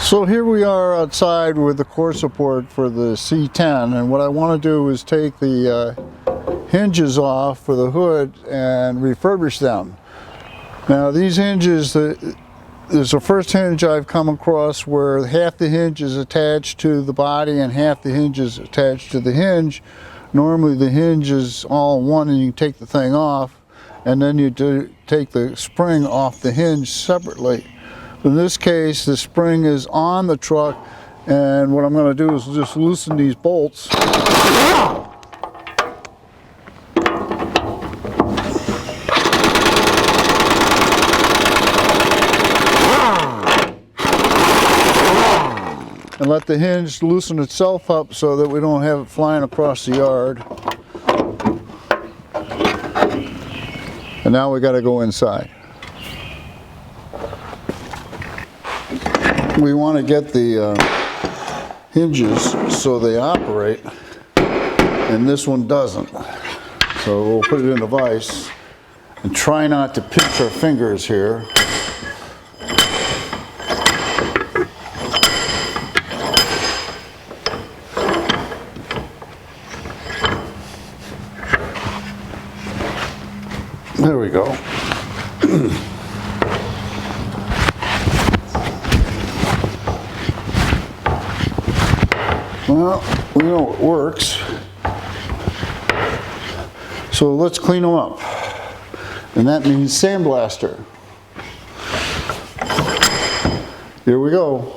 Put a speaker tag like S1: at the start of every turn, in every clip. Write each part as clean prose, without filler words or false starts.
S1: So here we are outside with the core support for the C10, and what I want to do is take the hinges off for the hood and refurbish them. Now these hinges, there's the first hinge I've come across where half the hinge is attached to the body and half the hinge is attached to the hinge. Normally the hinge is all in one and you can take the thing off, and then you take the spring off the hinge separately. In this case, the spring is on the truck, and what I'm going to do is just loosen these bolts. And let the hinge loosen itself up so that we don't have it flying across the yard. And now we got to go inside. We want to get the hinges so they operate, and this one doesn't. So we'll put it in a vise and try not to pinch our fingers here. There we go. Well, we know it works. So let's clean them up. And that means sandblaster. Here we go.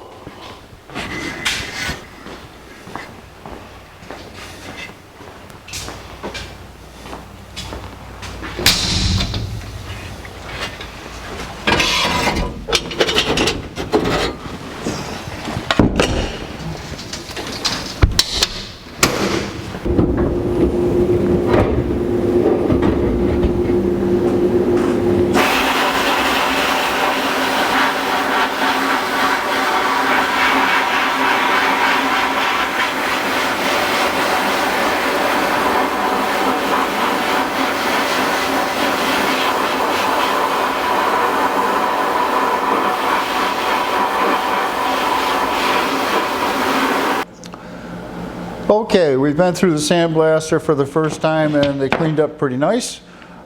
S1: Okay, we've been through the sandblaster for the first time and they cleaned up pretty nice.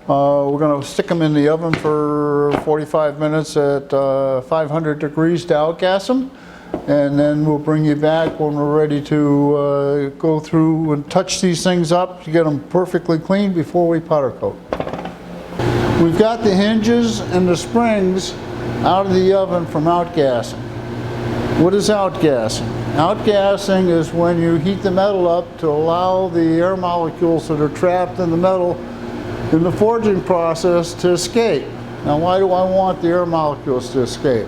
S1: We're going to stick them in the oven for 45 minutes at 500 degrees to outgas them, and then we'll bring you back when we're ready to go through and touch these things up to get them perfectly clean before we powder coat. We've got the hinges and the springs out of the oven from outgassing. What is outgassing? Outgassing is when you heat the metal up to allow the air molecules that are trapped in the metal in the forging process to escape. Now, why do I want the air molecules to escape?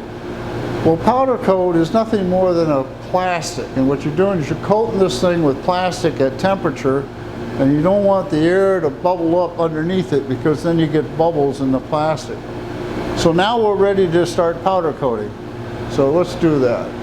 S1: Well, powder coat is nothing more than a plastic, and what you're doing is you're coating this thing with plastic at temperature, and you don't want the air to bubble up underneath it because then you get bubbles in the plastic. So now we're ready to start powder coating. So let's do that.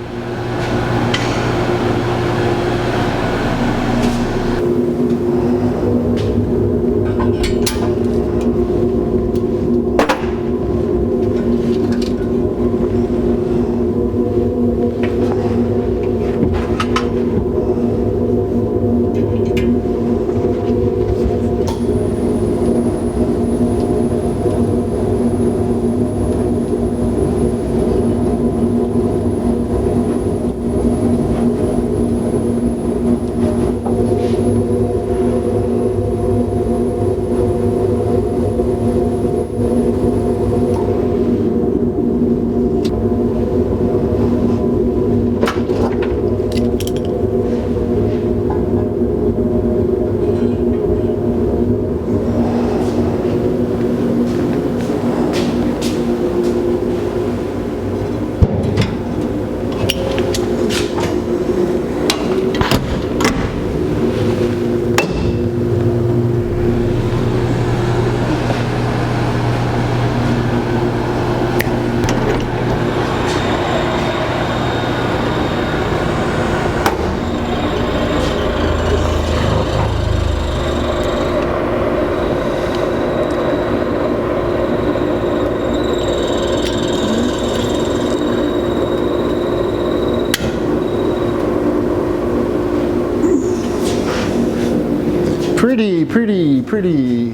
S1: Pretty, pretty, pretty.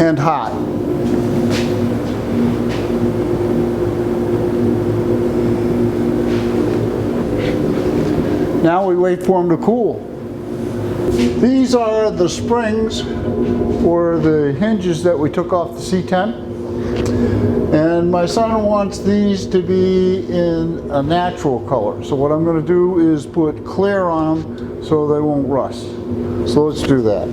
S1: And hot. Now we wait for them to cool. These are the springs for the hinges that we took off the C10. And my son wants these to be in a natural color. So what I'm going to do is put clear on them so they won't rust. So let's do that.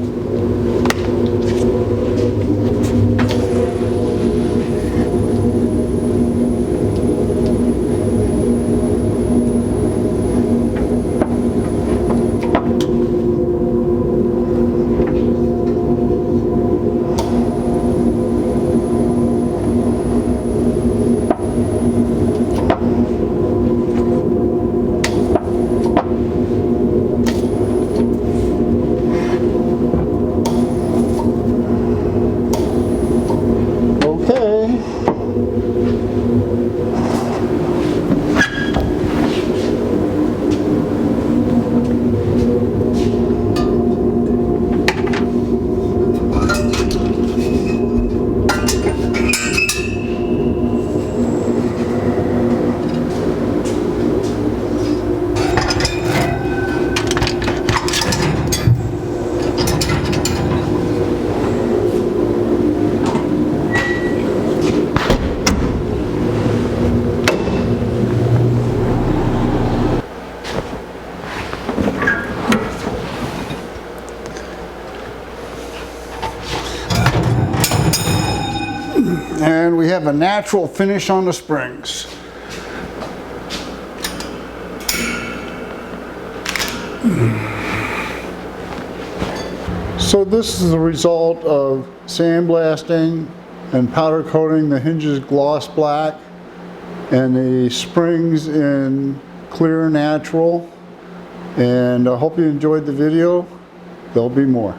S1: And we have a natural finish on the springs. So this is the result of sandblasting and powder coating the hinges gloss black and the springs in clear natural. And I hope you enjoyed the video. There'll be more.